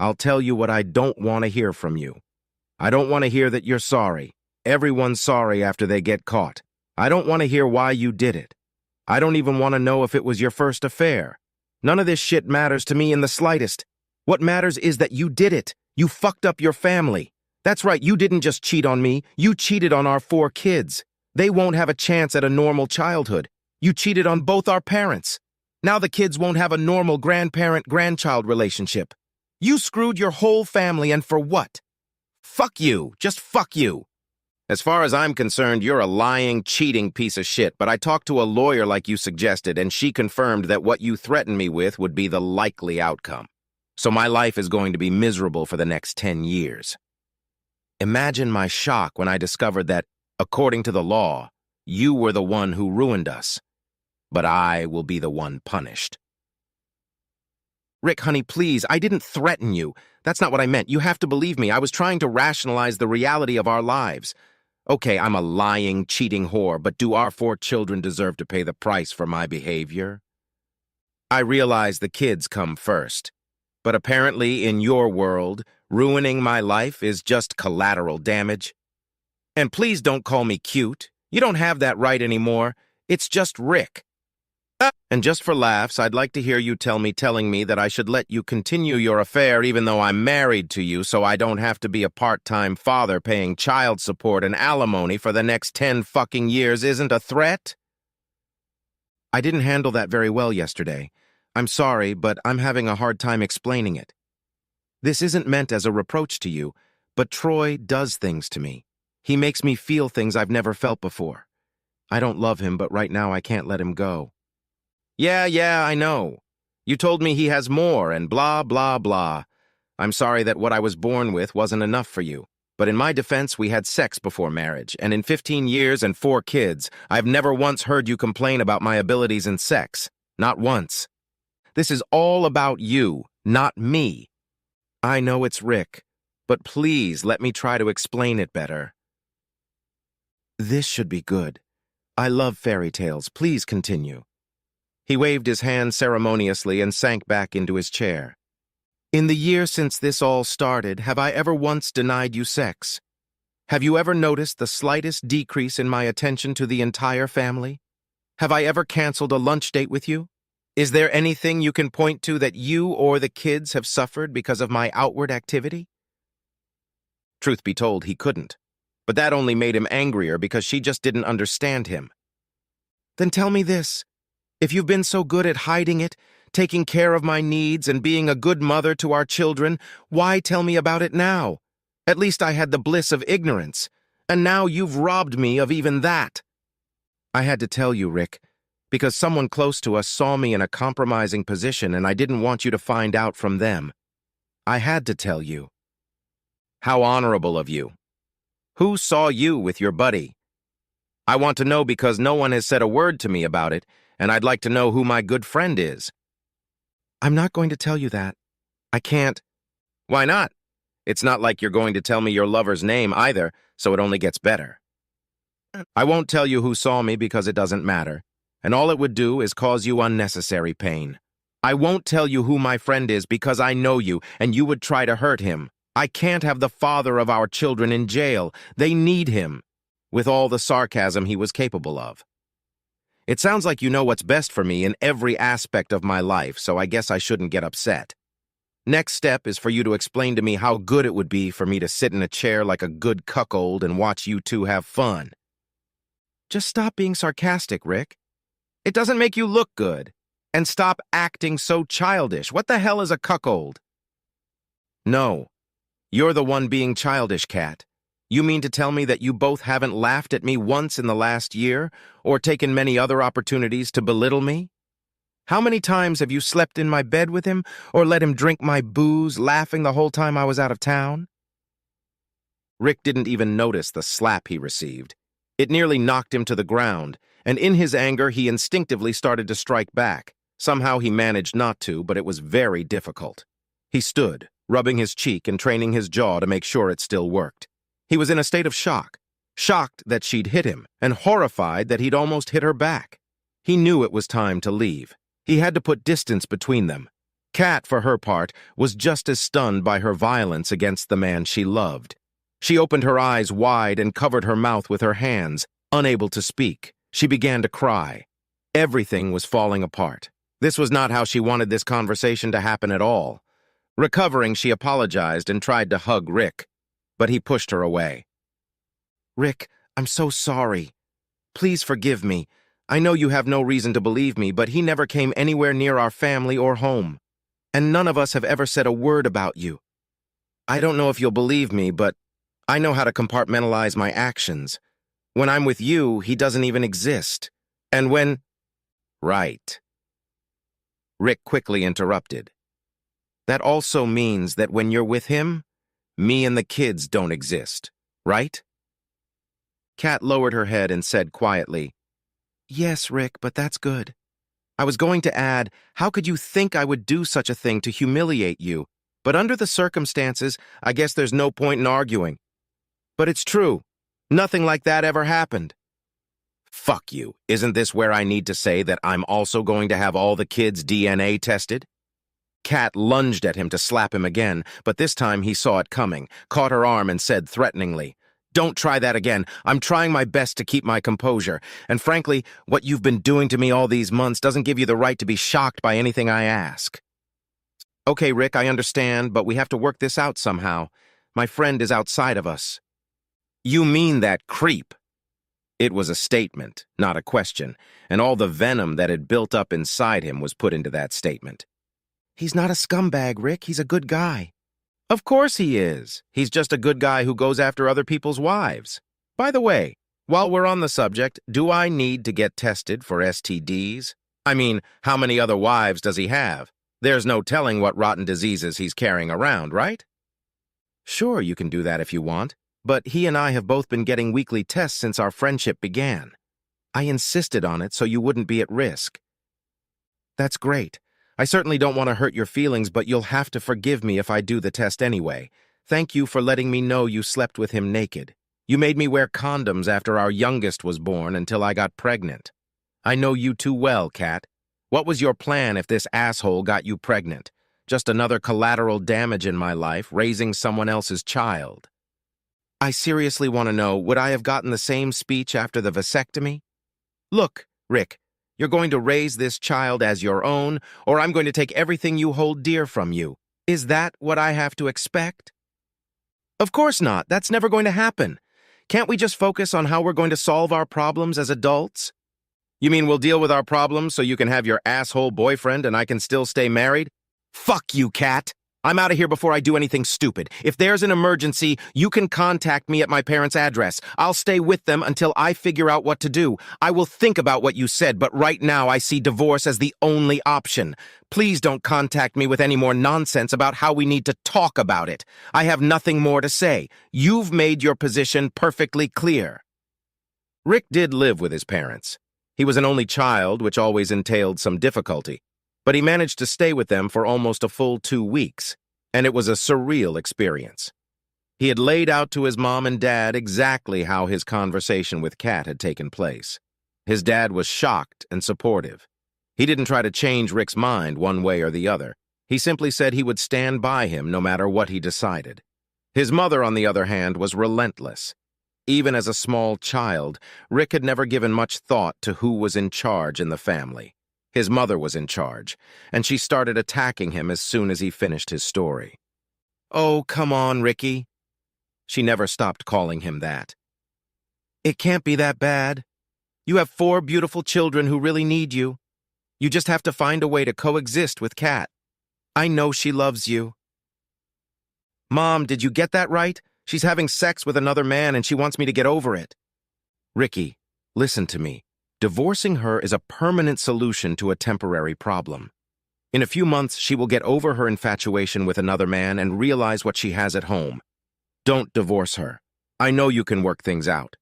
I'll tell you what I don't want to hear from you. I don't want to hear that you're sorry. Everyone's sorry after they get caught. I don't want to hear why you did it. I don't even want to know if it was your first affair. None of this shit matters to me in the slightest. What matters is that you did it. You fucked up your family. That's right, you didn't just cheat on me. You cheated on our 4 kids. They won't have a chance at a normal childhood. You cheated on both our parents. Now the kids won't have a normal grandparent-grandchild relationship. You screwed your whole family, and for what? Fuck you. Just fuck you. As far as I'm concerned, you're a lying, cheating piece of shit, but I talked to a lawyer like you suggested, and she confirmed that what you threatened me with would be the likely outcome. So my life is going to be miserable for the next 10 years. Imagine my shock when I discovered that, according to the law, you were the one who ruined us. But I will be the one punished. Rick, honey, please, I didn't threaten you. That's not what I meant. You have to believe me. I was trying to rationalize the reality of our lives. Okay, I'm a lying, cheating whore, but do our 4 children deserve to pay the price for my behavior? I realize the kids come first. But apparently, in your world, ruining my life is just collateral damage. And please don't call me cute. You don't have that right anymore. It's just Rick. And just for laughs, I'd like to hear you telling me that I should let you continue your affair even though I'm married to you so I don't have to be a part-time father paying child support and alimony for the next 10 fucking years isn't a threat? I didn't handle that very well yesterday. I'm sorry, but I'm having a hard time explaining it. This isn't meant as a reproach to you, but Troy does things to me. He makes me feel things I've never felt before. I don't love him, but right now I can't let him go. Yeah, I know. You told me he has more and blah, blah, blah. I'm sorry that what I was born with wasn't enough for you. But in my defense, we had sex before marriage, and in 15 years and 4 kids, I've never once heard you complain about my abilities in sex. Not once. This is all about you, not me. I know it's Rick, but please let me try to explain it better. This should be good. I love fairy tales. Please continue. He waved his hand ceremoniously and sank back into his chair. In the year since this all started, have I ever once denied you sex? Have you ever noticed the slightest decrease in my attention to the entire family? Have I ever canceled a lunch date with you? Is there anything you can point to that you or the kids have suffered because of my outward activity? Truth be told, he couldn't. But that only made him angrier because she just didn't understand him. Then tell me this. If you've been so good at hiding it, taking care of my needs and being a good mother to our children, why tell me about it now? At least I had the bliss of ignorance, and now you've robbed me of even that. I had to tell you, Rick, because someone close to us saw me in a compromising position and I didn't want you to find out from them. I had to tell you. How honorable of you. Who saw you with your buddy? I want to know because no one has said a word to me about it, and I'd like to know who my good friend is. I'm not going to tell you that. I can't. Why not? It's not like you're going to tell me your lover's name either, so it only gets better. I won't tell you who saw me because it doesn't matter, and all it would do is cause you unnecessary pain. I won't tell you who my friend is because I know you, and you would try to hurt him. I can't have the father of our children in jail. They need him, with all the sarcasm he was capable of. It sounds like you know what's best for me in every aspect of my life, so I guess I shouldn't get upset. Next step is for you to explain to me how good it would be for me to sit in a chair like a good cuckold and watch you two have fun. Just stop being sarcastic, Rick. It doesn't make you look good. And stop acting so childish. What the hell is a cuckold? No. You're the one being childish, Kat. You mean to tell me that you both haven't laughed at me once in the last year, or taken many other opportunities to belittle me? How many times have you slept in my bed with him, or let him drink my booze, laughing the whole time I was out of town? Rick didn't even notice the slap he received. It nearly knocked him to the ground, and in his anger he instinctively started to strike back. Somehow he managed not to, but it was very difficult. He stood, rubbing his cheek and training his jaw to make sure it still worked. He was in a state of shock, shocked that she'd hit him, and horrified that he'd almost hit her back. He knew it was time to leave. He had to put distance between them. Kat, for her part, was just as stunned by her violence against the man she loved. She opened her eyes wide and covered her mouth with her hands, unable to speak. She began to cry. Everything was falling apart. This was not how she wanted this conversation to happen at all. Recovering, she apologized and tried to hug Rick, but he pushed her away. "Rick, I'm so sorry. Please forgive me. I know you have no reason to believe me, but he never came anywhere near our family or home. And none of us have ever said a word about you. I don't know if you'll believe me, but I know how to compartmentalize my actions. When I'm with you, he doesn't even exist. And when—" "Right." Rick quickly interrupted. "That also means that when you're with him, me and the kids don't exist, right?" Kat lowered her head and said quietly, "Yes, Rick, but that's good. I was going to add, how could you think I would do such a thing to humiliate you? But under the circumstances, I guess there's no point in arguing. But it's true. Nothing like that ever happened." "Fuck you. Isn't this where I need to say that I'm also going to have all the kids' DNA tested?" Kat lunged at him to slap him again, but this time he saw it coming, caught her arm and said threateningly, "Don't try that again. I'm trying my best to keep my composure. And frankly, what you've been doing to me all these months doesn't give you the right to be shocked by anything I ask." "Okay, Rick, I understand, but we have to work this out somehow. My friend is outside of us." "You mean that creep?" It was a statement, not a question, and all the venom that had built up inside him was put into that statement. "He's not a scumbag, Rick. He's a good guy." "Of course he is. He's just a good guy who goes after other people's wives. By the way, while we're on the subject, do I need to get tested for STDs? I mean, how many other wives does he have? There's no telling what rotten diseases he's carrying around, right?" "Sure, you can do that if you want, but he and I have both been getting weekly tests since our friendship began. I insisted on it so you wouldn't be at risk." "That's great. I certainly don't want to hurt your feelings, but you'll have to forgive me if I do the test anyway. Thank you for letting me know you slept with him naked. You made me wear condoms after our youngest was born until I got pregnant. I know you too well, Kat. What was your plan if this asshole got you pregnant? Just another collateral damage in my life, raising someone else's child." "I seriously want to know, would I have gotten the same speech after the vasectomy? Look, Rick, you're going to raise this child as your own, or I'm going to take everything you hold dear from you. Is that what I have to expect?" "Of course not. That's never going to happen. Can't we just focus on how we're going to solve our problems as adults?" "You mean we'll deal with our problems so you can have your asshole boyfriend and I can still stay married?" "Fuck you, Kat. I'm out of here before I do anything stupid. If there's an emergency, you can contact me at my parents' address. I'll stay with them until I figure out what to do. I will think about what you said, but right now I see divorce as the only option. Please don't contact me with any more nonsense about how we need to talk about it. I have nothing more to say. You've made your position perfectly clear." Rick did live with his parents. He was an only child, which always entailed some difficulty. But he managed to stay with them for almost a full 2 weeks, and it was a surreal experience. He had laid out to his mom and dad exactly how his conversation with Kat had taken place. His dad was shocked and supportive. He didn't try to change Rick's mind one way or the other. He simply said he would stand by him no matter what he decided. His mother, on the other hand, was relentless. Even as a small child, Rick had never given much thought to who was in charge in the family. His mother was in charge, and she started attacking him as soon as he finished his story. "Oh, come on, Ricky." She never stopped calling him that. "It can't be that bad. You have 4 beautiful children who really need you. You just have to find a way to coexist with Kat. I know she loves you." "Mom, did you get that right? She's having sex with another man and she wants me to get over it." "Ricky, listen to me. Divorcing her is a permanent solution to a temporary problem. In a few months, she will get over her infatuation with another man and realize what she has at home. Don't divorce her. I know you can work things out."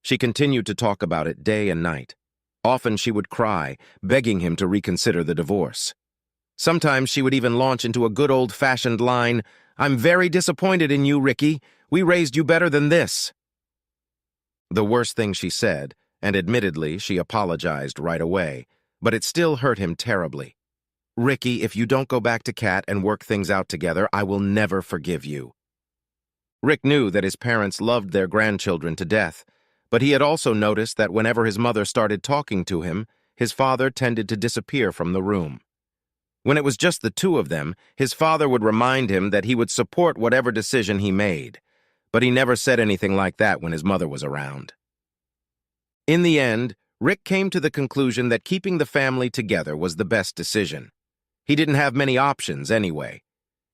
She continued to talk about it day and night. Often she would cry, begging him to reconsider the divorce. Sometimes she would even launch into a good old-fashioned line, "I'm very disappointed in you, Ricky. We raised you better than this." The worst thing she said, and admittedly she apologized right away, but it still hurt him terribly. Ricky, if you don't go back to Kat and work things out together, I will never forgive you. Rick knew that his parents loved their grandchildren to death, but he had also noticed that whenever his mother started talking to him, his father tended to disappear from the room. When it was just the two of them, his father would remind him that he would support whatever decision he made, but he never said anything like that when his mother was around. In the end, Rick came to the conclusion that keeping the family together was the best decision. He didn't have many options anyway.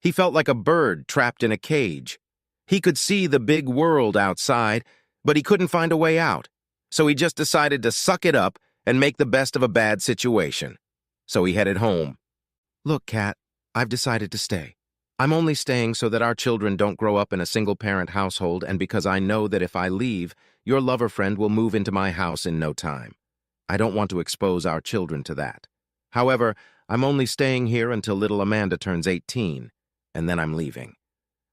He felt like a bird trapped in a cage. He could see the big world outside, but he couldn't find a way out, so he just decided to suck it up and make the best of a bad situation. So he headed home. Look, Kat, I've decided to stay. I'm only staying so that our children don't grow up in a single-parent household, and because I know that if I leave, your lover friend will move into my house in no time. I don't want to expose our children to that. However, I'm only staying here until little Amanda turns 18, and then I'm leaving.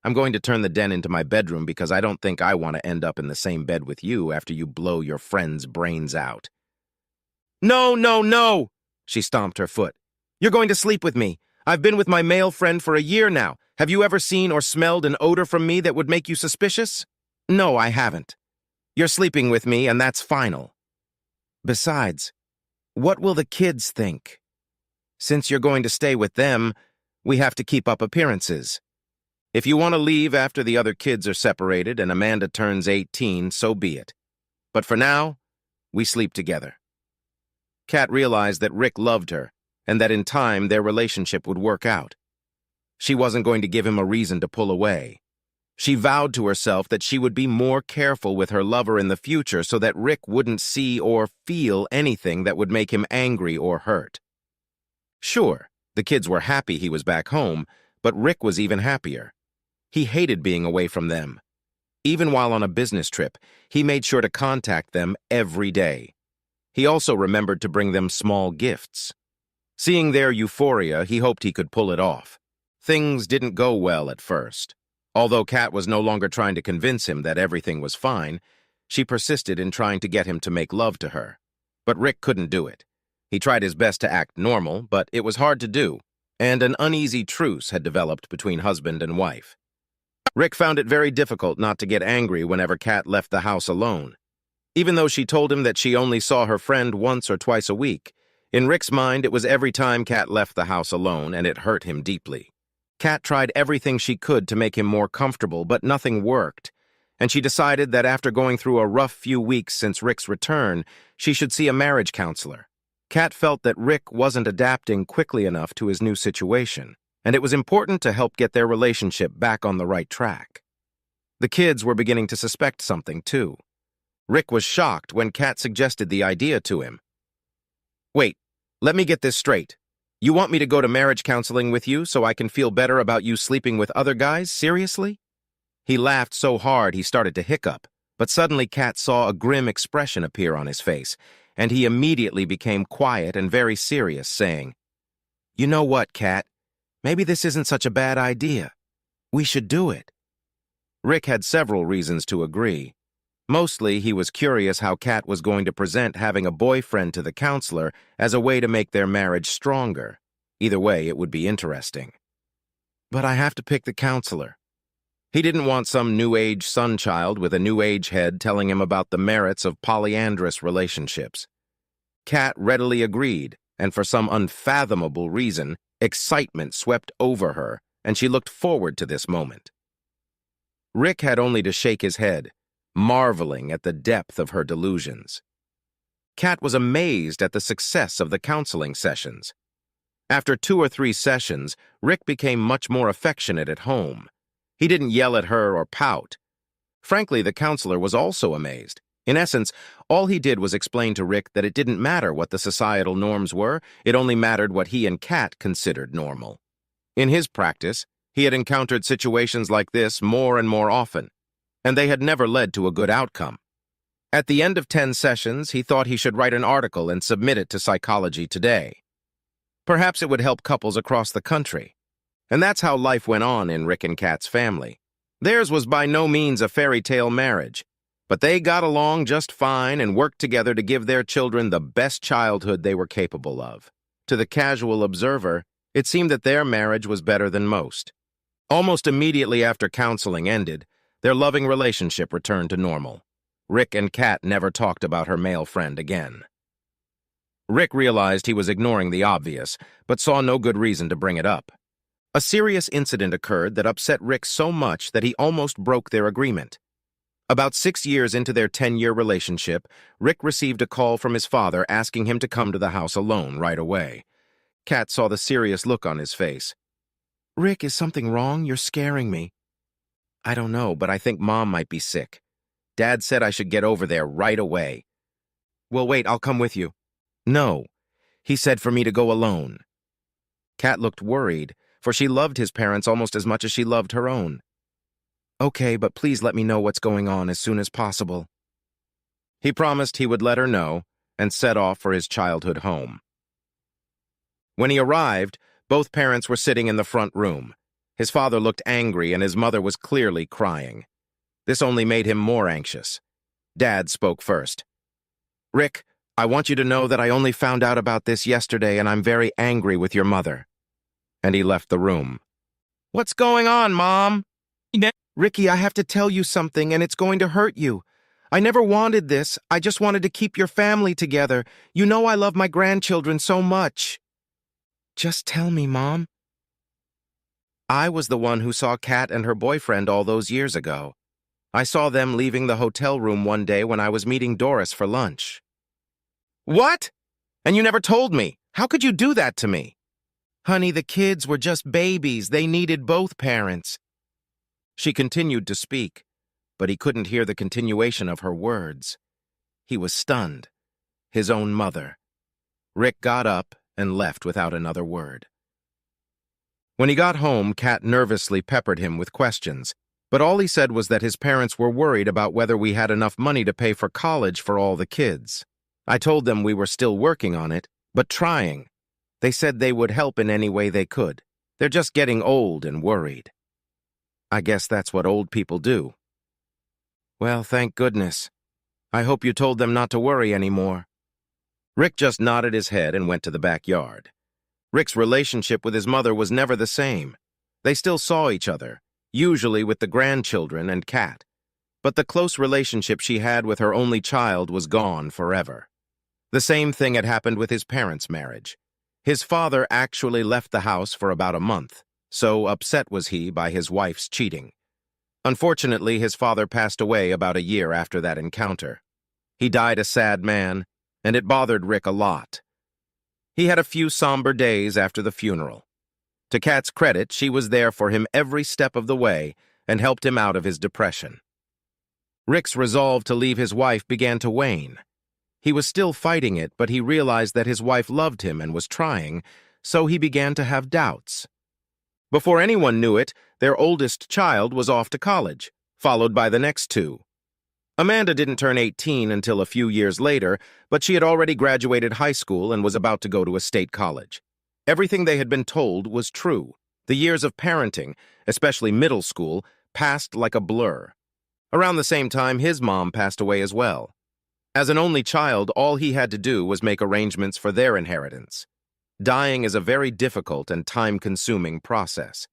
I'm going to turn the den into my bedroom because I don't think I want to end up in the same bed with you after you blow your friend's brains out. No, no, no! She stomped her foot. You're going to sleep with me. I've been with my male friend for a year now. Have you ever seen or smelled an odor from me that would make you suspicious? No, I haven't. You're sleeping with me, and that's final. Besides, what will the kids think? Since you're going to stay with them, we have to keep up appearances. If you want to leave after the other kids are separated and Amanda turns 18, so be it. But for now, we sleep together. Kat realized that Rick loved her, and that in time their relationship would work out. She wasn't going to give him a reason to pull away. She vowed to herself that she would be more careful with her lover in the future so that Rick wouldn't see or feel anything that would make him angry or hurt. Sure, the kids were happy he was back home, but Rick was even happier. He hated being away from them. Even while on a business trip, he made sure to contact them every day. He also remembered to bring them small gifts. Seeing their euphoria, he hoped he could pull it off. Things didn't go well at first. Although Kat was no longer trying to convince him that everything was fine, she persisted in trying to get him to make love to her. But Rick couldn't do it. He tried his best to act normal, but it was hard to do, and an uneasy truce had developed between husband and wife. Rick found it very difficult not to get angry whenever Kat left the house alone. Even though she told him that she only saw her friend once or twice a week, in Rick's mind it was every time Kat left the house alone, and it hurt him deeply. Kat tried everything she could to make him more comfortable, but nothing worked, and she decided that after going through a rough few weeks since Rick's return, she should see a marriage counselor. Kat felt that Rick wasn't adapting quickly enough to his new situation, and it was important to help get their relationship back on the right track. The kids were beginning to suspect something, too. Rick was shocked when Kat suggested the idea to him. Wait, let me get this straight. You want me to go to marriage counseling with you so I can feel better about you sleeping with other guys? Seriously? He laughed so hard he started to hiccup, but suddenly Kat saw a grim expression appear on his face, and he immediately became quiet and very serious, saying, You know what, Kat? Maybe this isn't such a bad idea. We should do it. Rick had several reasons to agree. Mostly, he was curious how Kat was going to present having a boyfriend to the counselor as a way to make their marriage stronger. Either way, it would be interesting. But I have to pick the counselor. He didn't want some New Age son-child with a New Age head telling him about the merits of polyandrous relationships. Kat readily agreed, and for some unfathomable reason, excitement swept over her, and she looked forward to this moment. Rick had only to shake his head, marveling at the depth of her delusions. Kat was amazed at the success of the counseling sessions. After 2 or 3 sessions, Rick became much more affectionate at home. He didn't yell at her or pout. Frankly, the counselor was also amazed. In essence, all he did was explain to Rick that it didn't matter what the societal norms were, it only mattered what he and Kat considered normal. In his practice, he had encountered situations like this more and more often, and they had never led to a good outcome. At the end of 10 sessions, he thought he should write an article and submit it to Psychology Today. Perhaps it would help couples across the country. And that's how life went on in Rick and Kat's family. Theirs was by no means a fairy tale marriage, but they got along just fine and worked together to give their children the best childhood they were capable of. To the casual observer, It seemed that their marriage was better than most. Almost immediately after counseling ended, their loving relationship returned to normal. Rick and Kat never talked about her male friend again. Rick realized he was ignoring the obvious, but saw no good reason to bring it up. A serious incident occurred that upset Rick so much that he almost broke their agreement. About 6 years into their 10-year relationship, Rick received a call from his father asking him to come to the house alone right away. Kat saw the serious look on his face. "Rick, is something wrong? You're scaring me." "I don't know, but I think Mom might be sick. Dad said I should get over there right away." "Well, wait, I'll come with you." "No. He said for me to go alone." Kat looked worried, for she loved his parents almost as much as she loved her own. "Okay, but please let me know what's going on as soon as possible." He promised he would let her know and set off for his childhood home. When he arrived, both parents were sitting in the front room. His father looked angry and his mother was clearly crying. This only made him more anxious. Dad spoke first. "Rick, I want you to know that I only found out about this yesterday and I'm very angry with your mother." And he left the room. "What's going on, Mom?" "Ricky, I have to tell you something and it's going to hurt you. I never wanted this. I just wanted to keep your family together. You know I love my grandchildren so much." "Just tell me, Mom." "I was the one who saw Kat and her boyfriend all those years ago. I saw them leaving the hotel room one day when I was meeting Doris for lunch." "What? And you never told me. How could you do that to me?" "Honey, the kids were just babies. They needed both parents." She continued to speak, but he couldn't hear the continuation of her words. He was stunned. His own mother. Rick got up and left without another word. When he got home, Kat nervously peppered him with questions, but all he said was that his parents were worried about whether we had enough money to pay for college for all the kids. I told them we were still working on it, but trying. They said they would help in any way they could. They're just getting old and worried. I guess that's what old people do. Well, thank goodness. I hope you told them not to worry anymore. Rick just nodded his head and went to the backyard. Rick's relationship with his mother was never the same. They still saw each other, usually with the grandchildren and Kat. But the close relationship she had with her only child was gone forever. The same thing had happened with his parents' marriage. His father actually left the house for about a month. So upset was he by his wife's cheating. Unfortunately, his father passed away about a year after that encounter. He died a sad man, and it bothered Rick a lot. He had a few somber days after the funeral. To Kat's credit, she was there for him every step of the way and helped him out of his depression. Rick's resolve to leave his wife began to wane. He was still fighting it, but he realized that his wife loved him and was trying, so he began to have doubts. Before anyone knew it, their oldest child was off to college, followed by the next two. Amanda didn't turn 18 until a few years later, but she had already graduated high school and was about to go to a state college. Everything they had been told was true. The years of parenting, especially middle school, passed like a blur. Around the same time, his mom passed away as well. As an only child, all he had to do was make arrangements for their inheritance. Dying is a very difficult and time-consuming process.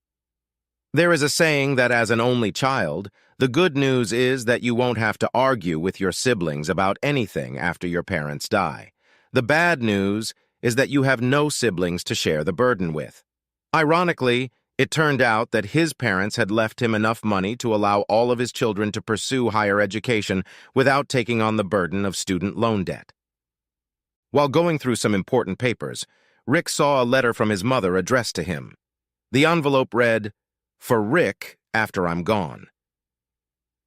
There is a saying that as an only child, the good news is that you won't have to argue with your siblings about anything after your parents die. The bad news is that you have no siblings to share the burden with. Ironically, it turned out that his parents had left him enough money to allow all of his children to pursue higher education without taking on the burden of student loan debt. While going through some important papers, Rick saw a letter from his mother addressed to him. The envelope read, "For Rick, after I'm gone."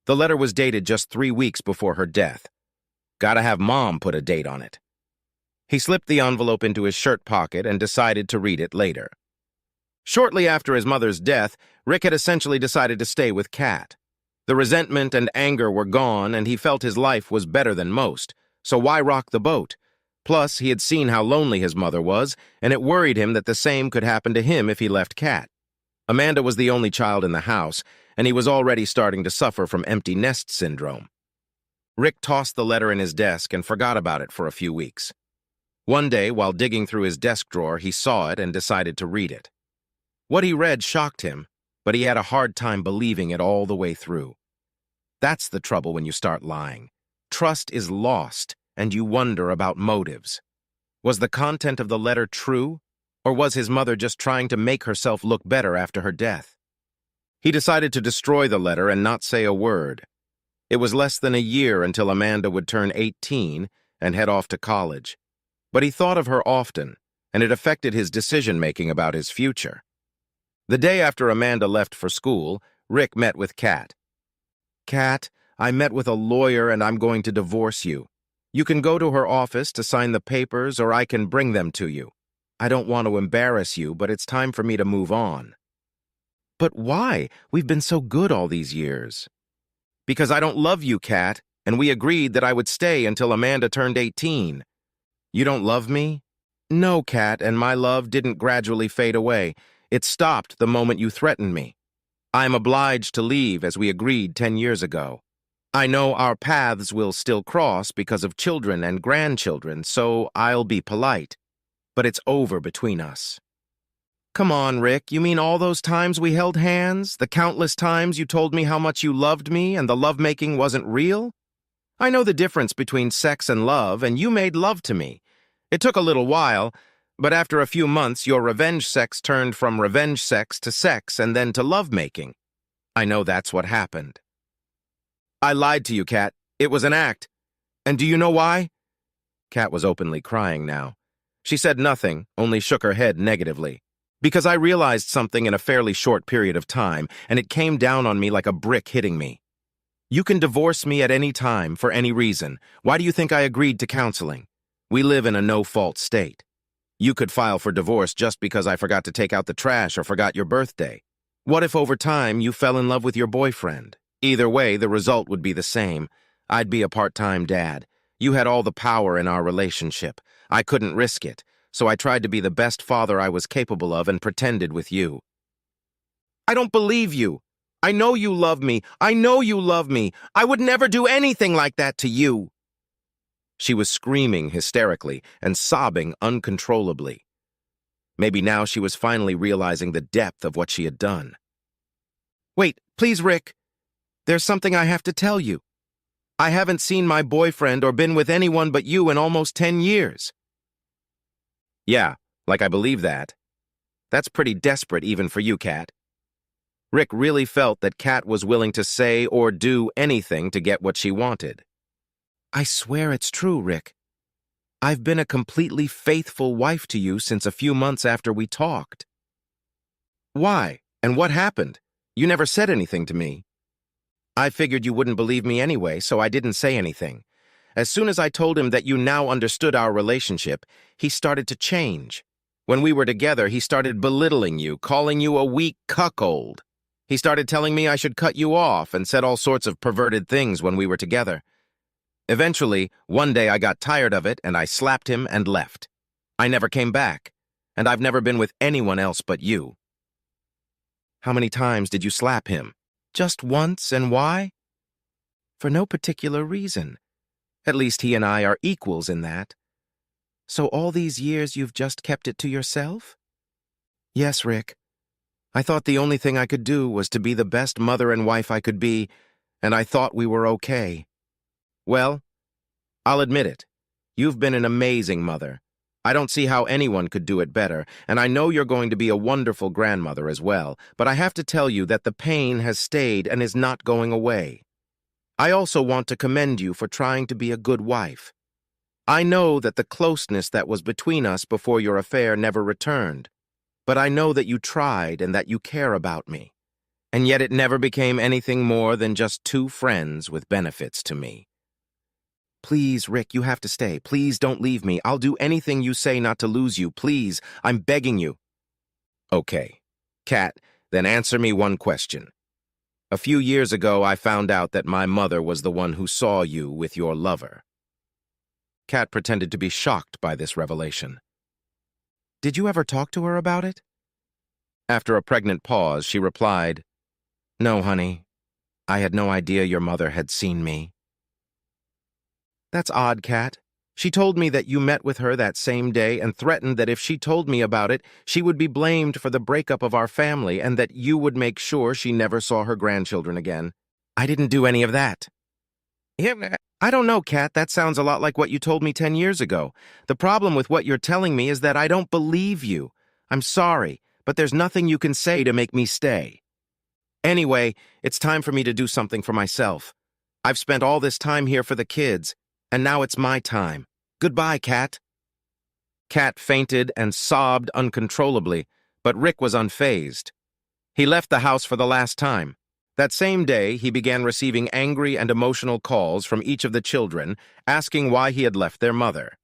The letter was dated just 3 weeks before her death. Gotta have Mom put a date on it. He slipped the envelope into his shirt pocket and decided to read it later. Shortly after his mother's death, Rick had essentially decided to stay with Kat. The resentment and anger were gone, and he felt his life was better than most, so why rock the boat? Plus, he had seen how lonely his mother was, and it worried him that the same could happen to him if he left Kat. Amanda was the only child in the house, and he was already starting to suffer from empty nest syndrome. Rick tossed the letter in his desk and forgot about it for a few weeks. One day, while digging through his desk drawer, he saw it and decided to read it. What he read shocked him, but he had a hard time believing it all the way through. That's the trouble when you start lying. Trust is lost, and you wonder about motives. Was the content of the letter true, or was his mother just trying to make herself look better after her death? He decided to destroy the letter and not say a word. It was less than a year until Amanda would turn 18 and head off to college. But he thought of her often, and it affected his decision-making about his future. The day after Amanda left for school, Rick met with Kat. "Kat, I met with a lawyer and I'm going to divorce you. You can go to her office to sign the papers or I can bring them to you. I don't want to embarrass you, but it's time for me to move on." "But why? We've been so good all these years." "Because I don't love you, Kat, and we agreed that I would stay until Amanda turned 18. You don't love me?" "No, Kat, and my love didn't gradually fade away. It stopped the moment you threatened me. I'm obliged to leave as we agreed 10 years ago. I know our paths will still cross because of children and grandchildren, so I'll be polite. But it's over between us." "Come on, Rick, you mean all those times we held hands? The countless times you told me how much you loved me and the lovemaking wasn't real? I know the difference between sex and love, and you made love to me. It took a little while, but after a few months your revenge sex turned from revenge sex to sex and then to lovemaking. I know that's what happened." "I lied to you, Kat. It was an act. And do you know why?" Kat was openly crying now. She said nothing, only shook her head negatively. "Because I realized something in a fairly short period of time, and it came down on me like a brick hitting me. You can divorce me at any time, for any reason. Why do you think I agreed to counseling? We live in a no-fault state. You could file for divorce just because I forgot to take out the trash or forgot your birthday. What if over time you fell in love with your boyfriend? Either way, the result would be the same. I'd be a part-time dad. You had all the power in our relationship. I couldn't risk it, so I tried to be the best father I was capable of and pretended with you." "I don't believe you. I know you love me. I know you love me. I would never do anything like that to you." She was screaming hysterically and sobbing uncontrollably. Maybe now she was finally realizing the depth of what she had done. "Wait, please, Rick. There's something I have to tell you. I haven't seen my boyfriend or been with anyone but you in almost 10 years. "Yeah, like I believe that. That's pretty desperate even for you, Kat." Rick really felt that Kat was willing to say or do anything to get what she wanted. "I swear it's true, Rick. I've been a completely faithful wife to you since a few months after we talked." "Why? And what happened? You never said anything to me." "I figured you wouldn't believe me anyway, so I didn't say anything. As soon as I told him that you now understood our relationship, he started to change. When we were together, he started belittling you, calling you a weak cuckold. He started telling me I should cut you off and said all sorts of perverted things when we were together. Eventually, one day I got tired of it and I slapped him and left. I never came back, and I've never been with anyone else but you." "How many times did you slap him?" "Just once, and why?" "For no particular reason. At least he and I are equals in that." "So all these years you've just kept it to yourself?" "Yes, Rick. I thought the only thing I could do was to be the best mother and wife I could be, and I thought we were okay." "Well, I'll admit it. You've been an amazing mother. I don't see how anyone could do it better, and I know you're going to be a wonderful grandmother as well, but I have to tell you that the pain has stayed and is not going away. I also want to commend you for trying to be a good wife. I know that the closeness that was between us before your affair never returned, but I know that you tried and that you care about me. And yet it never became anything more than just two friends with benefits to me. Please, Rick, you have to stay. Please don't leave me. I'll do anything you say not to lose you. Please, I'm begging you." "Okay. Kat, then answer me one question. A few years ago, I found out that my mother was the one who saw you with your lover." Kat pretended to be shocked by this revelation. "Did you ever talk to her about it?" After a pregnant pause, she replied, "No, honey. I had no idea your mother had seen me." "That's odd, Kat. She told me that you met with her that same day and threatened that if she told me about it, she would be blamed for the breakup of our family and that you would make sure she never saw her grandchildren again. I didn't do any of that. I don't know, Kat. That sounds a lot like what you told me 10 years ago. The problem with what you're telling me is that I don't believe you. I'm sorry, but there's nothing you can say to make me stay. Anyway, it's time for me to do something for myself. I've spent all this time here for the kids, and now it's my time. Goodbye, Kat. Kat fainted and sobbed uncontrollably, but Rick was unfazed. He left the house for the last time. That same day, he began receiving angry and emotional calls from each of the children, asking why he had left their mother.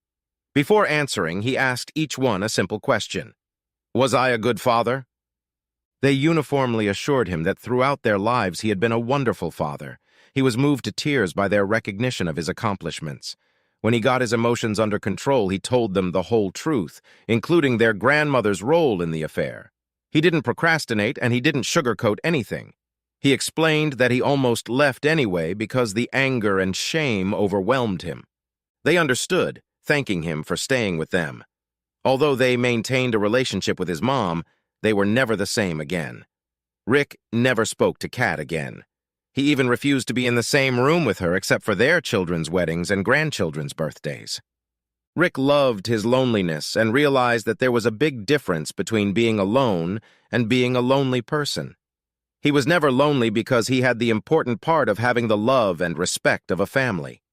Before answering, he asked each one a simple question. Was I a good father? They uniformly assured him that throughout their lives he had been a wonderful father. He was moved to tears by their recognition of his accomplishments. When he got his emotions under control, he told them the whole truth, including their grandmother's role in the affair. He didn't procrastinate and he didn't sugarcoat anything. He explained that he almost left anyway because the anger and shame overwhelmed him. They understood, thanking him for staying with them. Although they maintained a relationship with his mom, they were never the same again. Rick never spoke to Kat again. He even refused to be in the same room with her except for their children's weddings and grandchildren's birthdays. Rick loved his loneliness and realized that there was a big difference between being alone and being a lonely person. He was never lonely because he had the important part of having the love and respect of a family.